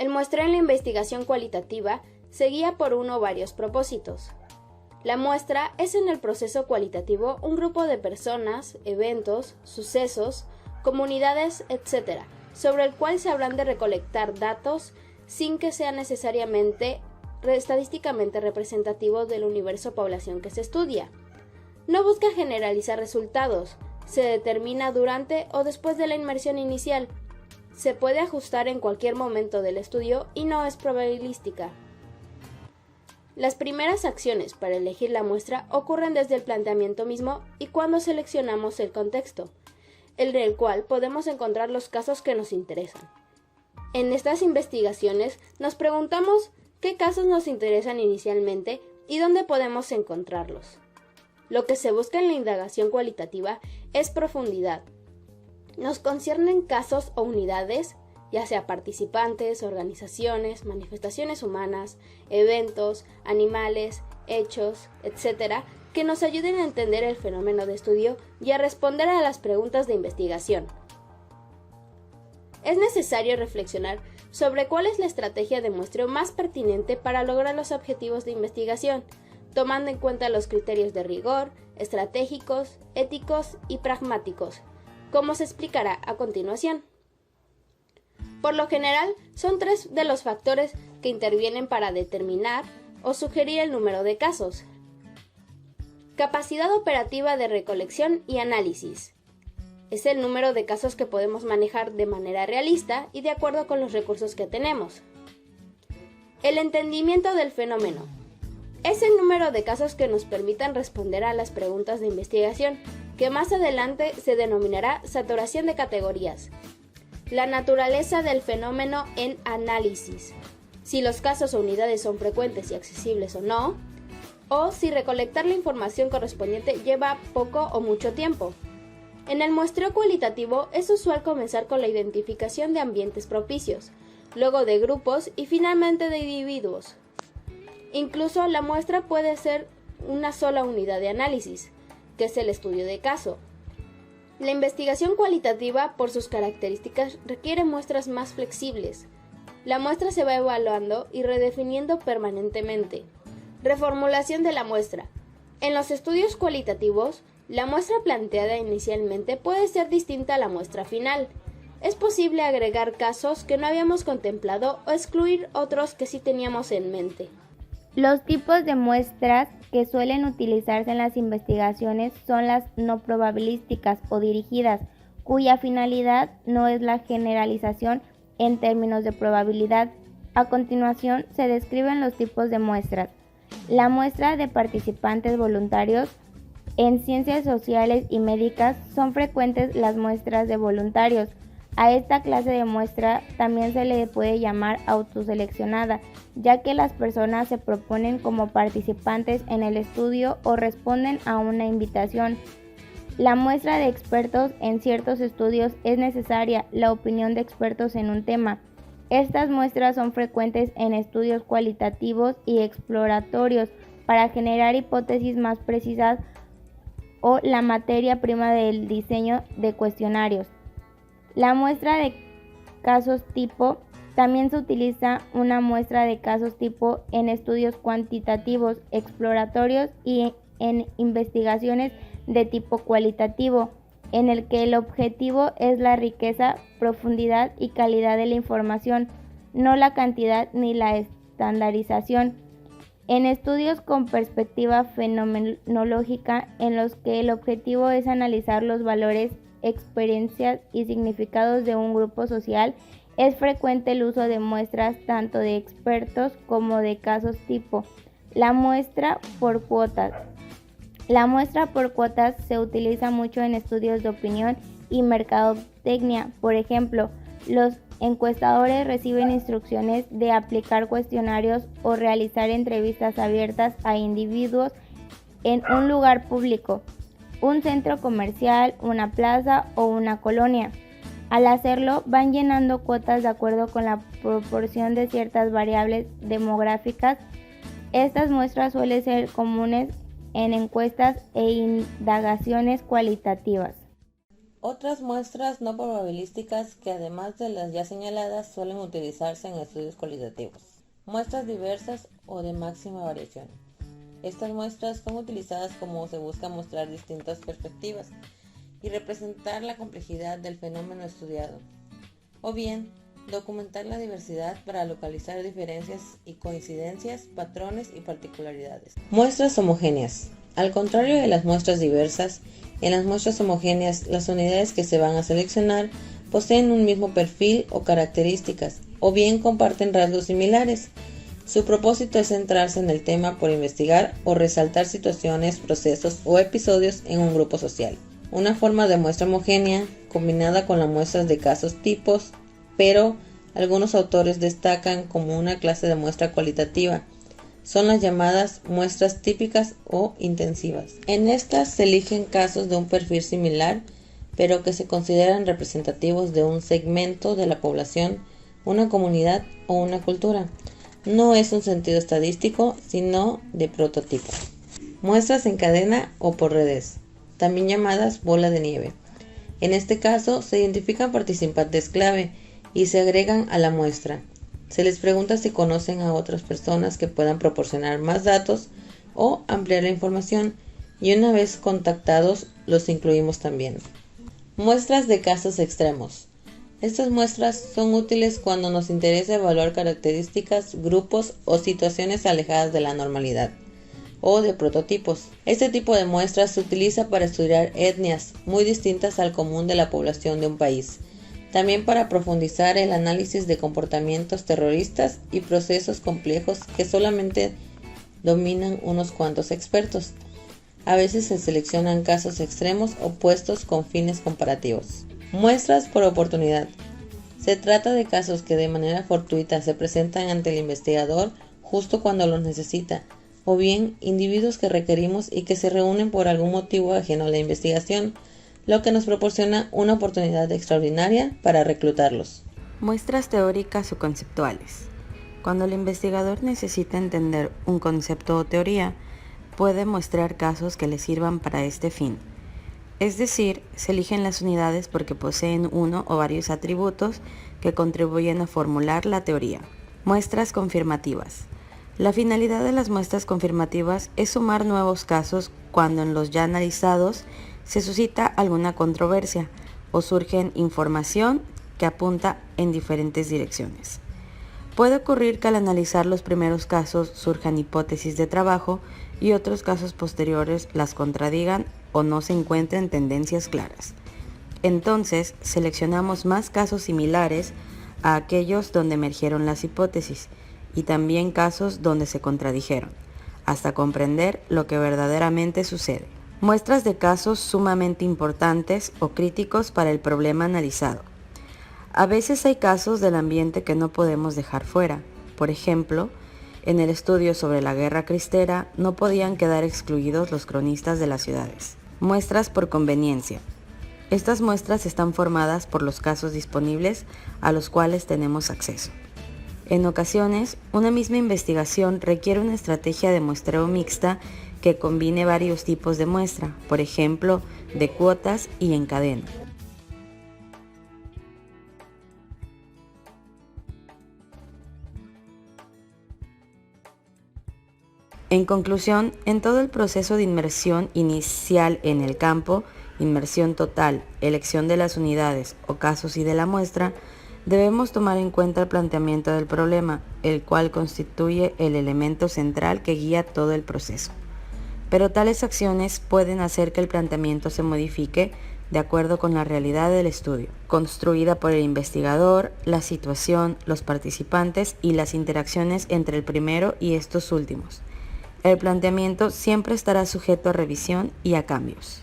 El muestreo en la investigación cualitativa se guía por uno o varios propósitos. La muestra es en el proceso cualitativo un grupo de personas, eventos, sucesos, comunidades, etc., sobre el cual se habrán de recolectar datos sin que sea necesariamente estadísticamente representativo del universo población que se estudia. No busca generalizar resultados, se determina durante o después de la inmersión inicial. Se puede ajustar en cualquier momento del estudio y no es probabilística. Las primeras acciones para elegir la muestra ocurren desde el planteamiento mismo y cuando seleccionamos el contexto, en el cual podemos encontrar los casos que nos interesan. En estas investigaciones nos preguntamos qué casos nos interesan inicialmente y dónde podemos encontrarlos. Lo que se busca en la indagación cualitativa es profundidad. Nos conciernen casos o unidades, ya sea participantes, organizaciones, manifestaciones humanas, eventos, animales, hechos, etc., que nos ayuden a entender el fenómeno de estudio y a responder a las preguntas de investigación. Es necesario reflexionar sobre cuál es la estrategia de muestreo más pertinente para lograr los objetivos de investigación, tomando en cuenta los criterios de rigor, estratégicos, éticos y pragmáticos, como se explicará a continuación. Por lo general, son 3 de los factores que intervienen para determinar o sugerir el número de casos. Capacidad operativa de recolección y análisis. Es el número de casos que podemos manejar de manera realista y de acuerdo con los recursos que tenemos. El entendimiento del fenómeno. Es el número de casos que nos permitan responder a las preguntas de investigación, que más adelante se denominará saturación de categorías. La naturaleza del fenómeno en análisis. Si los casos o unidades son frecuentes y accesibles o si recolectar la información correspondiente lleva poco o mucho tiempo. En el muestreo cualitativo es usual comenzar con la identificación de ambientes propicios, luego de grupos y finalmente de individuos. Incluso la muestra puede ser una sola unidad de análisis, que es el estudio de caso. La investigación cualitativa, por sus características, requiere muestras más flexibles. La muestra se va evaluando y redefiniendo permanentemente. Reformulación de la muestra. En los estudios cualitativos, la muestra planteada inicialmente puede ser distinta a la muestra final. Es posible agregar casos que no habíamos contemplado o excluir otros que sí teníamos en mente. Los tipos de muestras que suelen utilizarse en las investigaciones son las no probabilísticas o dirigidas, cuya finalidad no es la generalización en términos de probabilidad. A continuación se describen los tipos de muestras. La muestra de participantes voluntarios. En ciencias sociales y médicas son frecuentes las muestras de voluntarios. A esta clase de muestra también se le puede llamar autoseleccionada, ya que las personas se proponen como participantes en el estudio o responden a una invitación. La muestra de expertos. En ciertos estudios es necesaria la opinión de expertos en un tema. Estas muestras son frecuentes en estudios cualitativos y exploratorios para generar hipótesis más precisas o la materia prima del diseño de cuestionarios. La muestra de casos tipo. También se utiliza una muestra de casos tipo en estudios cuantitativos, exploratorios y en investigaciones de tipo cualitativo, en el que el objetivo es la riqueza, profundidad y calidad de la información, no la cantidad ni la estandarización. En estudios con perspectiva fenomenológica, en los que el objetivo es analizar los valores, experiencias y significados de un grupo social, es frecuente el uso de muestras tanto de expertos como de casos tipo. La muestra por cuotas. La muestra por cuotas se utiliza mucho en estudios de opinión y mercadotecnia. Por ejemplo, los encuestadores reciben instrucciones de aplicar cuestionarios o realizar entrevistas abiertas a individuos en un lugar público, un centro comercial, una plaza o una colonia. Al hacerlo, van llenando cuotas de acuerdo con la proporción de ciertas variables demográficas. Estas muestras suelen ser comunes en encuestas e indagaciones cualitativas. Otras muestras no probabilísticas que además de las ya señaladas suelen utilizarse en estudios cualitativos. Muestras diversas o de máxima variación. Estas muestras son utilizadas como se busca mostrar distintas perspectivas y representar la complejidad del fenómeno estudiado, o bien documentar la diversidad para localizar diferencias y coincidencias, patrones y particularidades. Muestras homogéneas. Al contrario de las muestras diversas, en las muestras homogéneas las unidades que se van a seleccionar poseen un mismo perfil o características, o bien comparten rasgos similares. Su propósito es centrarse en el tema por investigar o resaltar situaciones, procesos o episodios en un grupo social. Una forma de muestra homogénea, combinada con las muestras de casos tipos, pero algunos autores destacan como una clase de muestra cualitativa. Son las llamadas muestras típicas o intensivas. En estas se eligen casos de un perfil similar, pero que se consideran representativos de un segmento de la población, una comunidad o una cultura. No es un sentido estadístico, sino de prototipo. Muestras en cadena o por redes, también llamadas bola de nieve. En este caso se identifican participantes clave y se agregan a la muestra. Se les pregunta si conocen a otras personas que puedan proporcionar más datos o ampliar la información, y una vez contactados los incluimos también. Muestras de casos extremos. Estas muestras son útiles cuando nos interesa evaluar características, grupos o situaciones alejadas de la normalidad o de prototipos. Este tipo de muestras se utiliza para estudiar etnias muy distintas al común de la población de un país. También para profundizar el análisis de comportamientos terroristas y procesos complejos que solamente dominan unos cuantos expertos. A veces se seleccionan casos extremos opuestos con fines comparativos. Muestras por oportunidad. Se trata de casos que de manera fortuita se presentan ante el investigador justo cuando los necesita, o bien individuos que requerimos y que se reúnen por algún motivo ajeno a la investigación, lo que nos proporciona una oportunidad extraordinaria para reclutarlos. Muestras teóricas o conceptuales. Cuando el investigador necesita entender un concepto o teoría, puede mostrar casos que le sirvan para este fin. Es decir, se eligen las unidades porque poseen uno o varios atributos que contribuyen a formular la teoría. Muestras confirmativas. La finalidad de las muestras confirmativas es sumar nuevos casos cuando en los ya analizados se suscita alguna controversia o surge información que apunta en diferentes direcciones. Puede ocurrir que al analizar los primeros casos surjan hipótesis de trabajo y otros casos posteriores las contradigan o no se encuentren tendencias claras. Entonces, seleccionamos más casos similares a aquellos donde emergieron las hipótesis y también casos donde se contradijeron, hasta comprender lo que verdaderamente sucede. Muestras de casos sumamente importantes o críticos para el problema analizado. A veces hay casos del ambiente que no podemos dejar fuera. Por ejemplo, en el estudio sobre la guerra cristera no podían quedar excluidos los cronistas de las ciudades. Muestras por conveniencia. Estas muestras están formadas por los casos disponibles a los cuales tenemos acceso. En ocasiones, una misma investigación requiere una estrategia de muestreo mixta que combine varios tipos de muestra, por ejemplo, de cuotas y en cadena. En conclusión, en todo el proceso de inmersión inicial en el campo, inmersión total, elección de las unidades o casos y de la muestra, debemos tomar en cuenta el planteamiento del problema, el cual constituye el elemento central que guía todo el proceso. Pero tales acciones pueden hacer que el planteamiento se modifique de acuerdo con la realidad del estudio, construida por el investigador, la situación, los participantes y las interacciones entre el primero y estos últimos. El planteamiento siempre estará sujeto a revisión y a cambios.